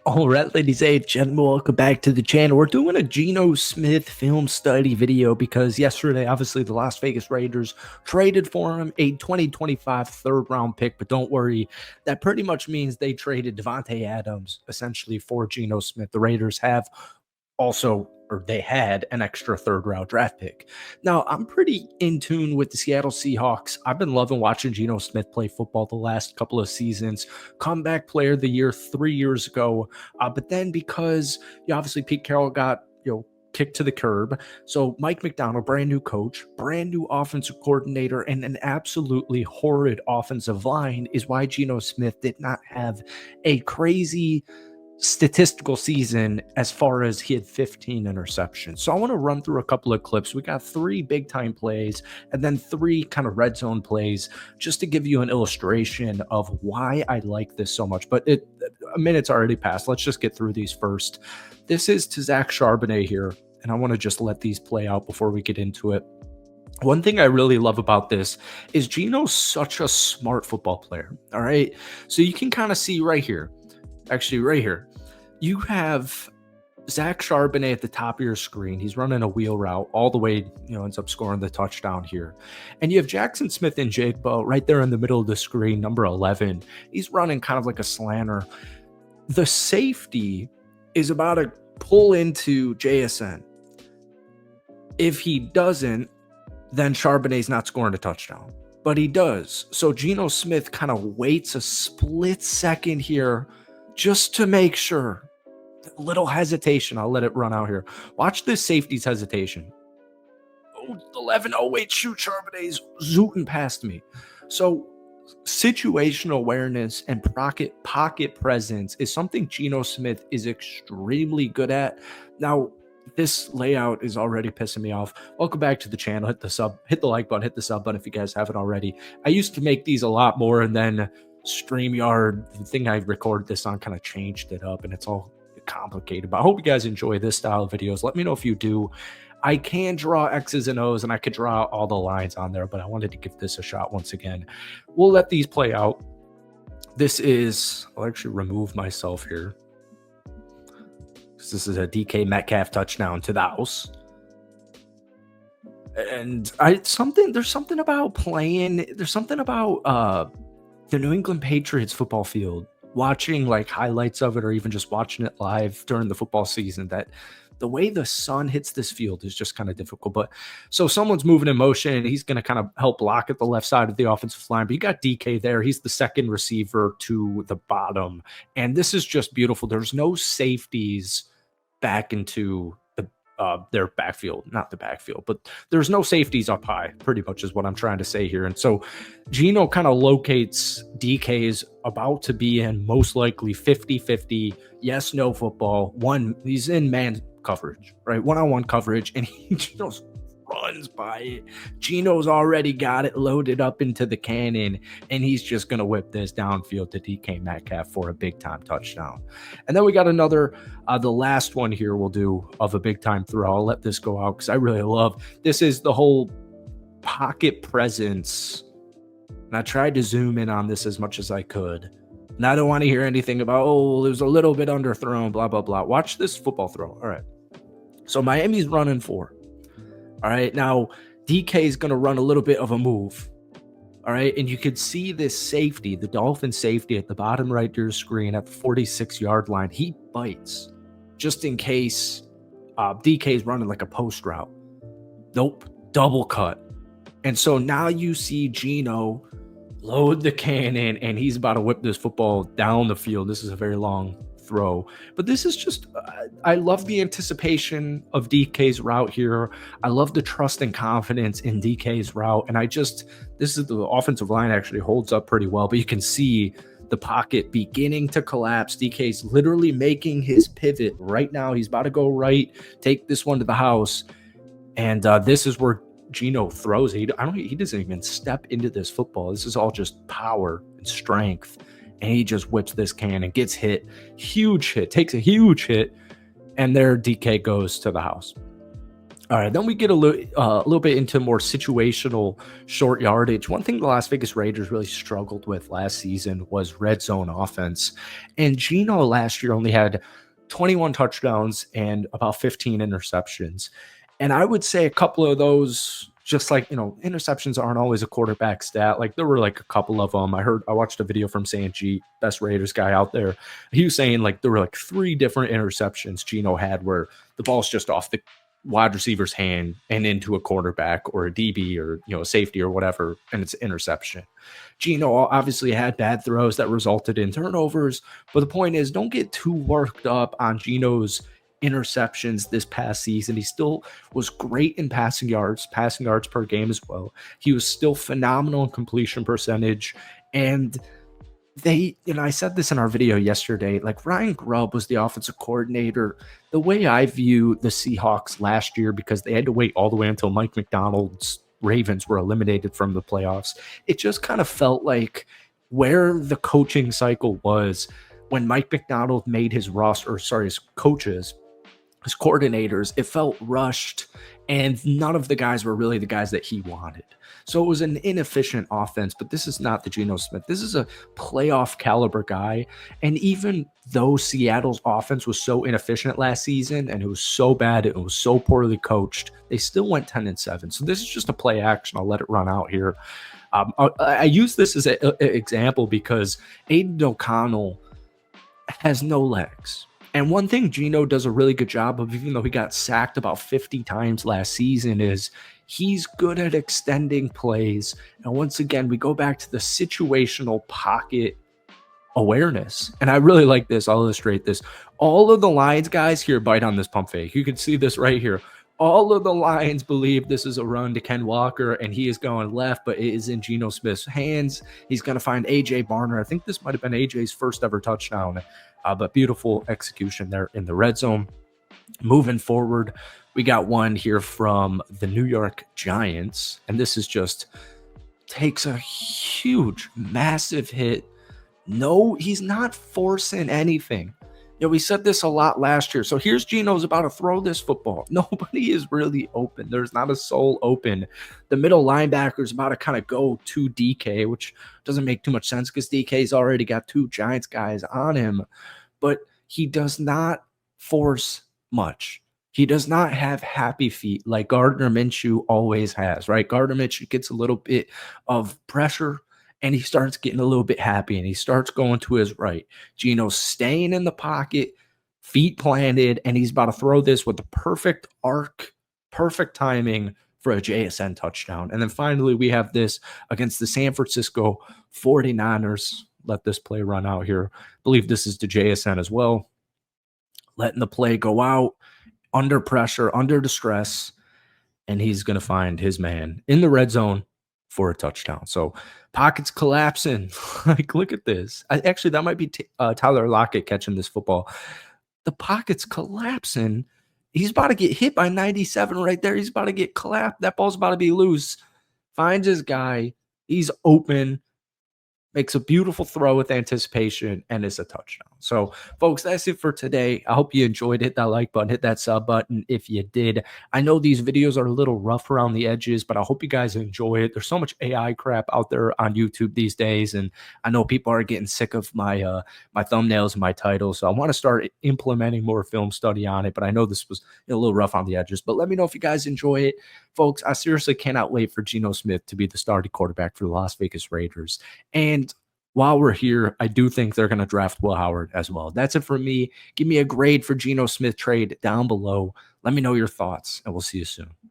All right, ladies and gentlemen, welcome back to the channel. We're doing a Geno Smith film study video because yesterday, obviously, the Las Vegas Raiders traded for him a 2025 third-round pick. But don't worry, that pretty much means they traded Devontae Adams essentially for Geno Smith. The Raiders have also, or they had an extra third-round draft pick. Now, I'm pretty in tune with the Seattle Seahawks. I've been loving watching Geno Smith play football the last couple of seasons. Comeback player of the year 3 years ago. But then because obviously Pete Carroll got, kicked to the curb. So Mike McDonald, brand new coach, brand new offensive coordinator, and an absolutely horrid offensive line is why Geno Smith did not have a crazy statistical season as far as he had 15 interceptions. So I want to run through a couple of clips. We got 3 big time plays and then 3 kind of red zone plays just to give you an illustration of why I like this so much. But a minute's already passed. Let's just get through these first. This is to Zach Charbonnet here, and I want to just let these play out before we get into it. One thing I really love about this is Geno's such a smart football player. All right. So you can kind of see right here. Actually, right here, you have Zach Charbonnet at the top of your screen. He's running a wheel route all the way, ends up scoring the touchdown here. And you have Jackson Smith and Jigbo right there in the middle of the screen, number 11. He's running kind of like a slanter. The safety is about to pull into JSN. If he doesn't, then Charbonnet's not scoring a touchdown. But he does. So Geno Smith kind of waits a split second here just to make sure. A little hesitation. I'll let it run out here. Watch this safety's hesitation. Oh, 11. Oh, wait, shoot. Charbonnet's zooting past me. So situational awareness and pocket presence is something Geno Smith is extremely good at. Now, this layout is already pissing me off. Welcome back to the channel. Hit the like button, hit the sub button if you guys haven't already. I used to make these a lot more, and then StreamYard, the thing I recorded this on, kind of changed it up, and it's all complicated. But I hope you guys enjoy this style of videos. Let me know if you do. I can draw X's and O's, and I could draw all the lines on there, but I wanted to give this a shot once again. We'll let these play out. This is, I'll actually remove myself here. This is a DK Metcalf touchdown to the house. And there's something about the New England Patriots football field, watching like highlights of it or even just watching it live during the football season, that the way the sun hits this field is just kind of difficult. But so someone's moving in motion, and he's going to kind of help block at the left side of the offensive line. But you got DK there. He's the second receiver to the bottom. And this is just beautiful. There's no safeties back into their backfield, not the backfield, but there's no safeties up high, pretty much is what I'm trying to say here. And so Geno kind of locates DK's about to be in most likely 50-50 yes, no football. He's in man coverage, right? One-on-one coverage, and he just runs by it. Geno's already got it loaded up into the cannon, and he's just going to whip this downfield to DK Metcalf for a big-time touchdown. And then we got another, the last one here we'll do of a big-time throw. I'll let this go out because I really love this. Is the whole pocket presence. And I tried to zoom in on this as much as I could. And I don't want to hear anything about, oh, it was a little bit underthrown, blah, blah, blah. Watch this football throw. All right. So Miami's running 4. All right, now DK is going to run a little bit of a move. All right, and you could see this safety, the Dolphin safety at the bottom right of your screen at the 46-yard line. He bites just in case DK is running like a post route. Nope, double cut. And so now you see Geno load the cannon, and he's about to whip this football down the field. This is a very long throw, but this is just I love the anticipation of DK's route here. I love the trust and confidence in DK's route, and this is the offensive line actually holds up pretty well, but you can see the pocket beginning to collapse. DK's literally making his pivot right now. He's about to go right, take this one to the house, and this is where Geno throws. He doesn't even step into this football. This is all just power and strength. And he just whips this cannon, gets hit, huge hit, takes a huge hit, and there DK goes to the house. All right, then we get a little bit into more situational short yardage. One thing the Las Vegas Raiders really struggled with last season was red zone offense. And Geno last year only had 21 touchdowns and about 15 interceptions. And I would say a couple of those, just like, interceptions aren't always a quarterback stat. Like there were like a couple of them. I watched a video from Sanji, best Raiders guy out there. He was saying like there were like three different interceptions Geno had where the ball's just off the wide receiver's hand and into a quarterback or a DB or a safety or whatever, and it's an interception. Gino obviously had bad throws that resulted in turnovers, but the point is, don't get too worked up on Gino's interceptions this past season. He still was great in passing yards per game as well. He was still phenomenal in completion percentage, and I said this in our video yesterday, like Ryan Grubb was the offensive coordinator. The way I view the Seahawks last year, because they had to wait all the way until Mike McDonald's Ravens were eliminated from the playoffs, it just kind of felt like where the coaching cycle was when Mike McDonald made his roster, or sorry, his coaches, his coordinators, it felt rushed, and none of the guys were really the guys that he wanted. So it was an inefficient offense, but this is not the Geno Smith. This is a playoff caliber guy. And even though Seattle's offense was so inefficient last season and it was so bad, it was so poorly coached, they still went 10-7. So this is just a play action. I'll let it run out here. I use this as an example because Aiden O'Connell has no legs. And one thing Geno does a really good job of, even though he got sacked about 50 times last season, is he's good at extending plays. And once again, we go back to the situational pocket awareness. And I really like this. I'll illustrate this. All of the Lions guys here bite on this pump fake. You can see this right here. All of the Lions believe this is a run to Ken Walker, and he is going left, but it is in Geno Smith's hands. He's going to find A.J. Barner. I think this might have been A.J.'s first ever touchdown, but beautiful execution there in the red zone. Moving forward, we got one here from the New York Giants, and this is just takes a huge, massive hit. No, he's not forcing anything. We said this a lot last year. So here's Geno's about to throw this football. Nobody is really open. There's not a soul open. The middle linebacker is about to kind of go to DK, which doesn't make too much sense because DK's already got two Giants guys on him. But he does not force much. He does not have happy feet like Gardner Minshew always has, right? Gardner Minshew gets a little bit of pressure and he starts getting a little bit happy and he starts going to his right. Geno's staying in the pocket, feet planted, and he's about to throw this with the perfect arc, perfect timing for a JSN touchdown. And then finally, we have this against the San Francisco 49ers. Let this play run out here. I believe this is to JSN as well. Letting the play go out under pressure, under distress, and he's going to find his man in the red zone for a touchdown. So pockets collapsing. Like, look at this. Actually, that might be Tyler Lockett catching this football. The pocket's collapsing. He's about to get hit by 97 right there. He's about to get collapsed. That ball's about to be loose. Finds his guy. He's open. Makes a beautiful throw with anticipation, and it's a touchdown. So, folks, that's it for today. I hope you enjoyed. Hit that like button, hit that sub button if you did. I know these videos are a little rough around the edges, but I hope you guys enjoy it. There's so much AI crap out there on YouTube these days, and I know people are getting sick of my my thumbnails and my titles. So I want to start implementing more film study on it, but I know this was a little rough on the edges. But let me know if you guys enjoy it. Folks, I seriously cannot wait for Geno Smith to be the starting quarterback for the Las Vegas Raiders. And while we're here, I do think they're going to draft Will Howard as well. That's it for me. Give me a grade for Geno Smith trade down below. Let me know your thoughts, and we'll see you soon.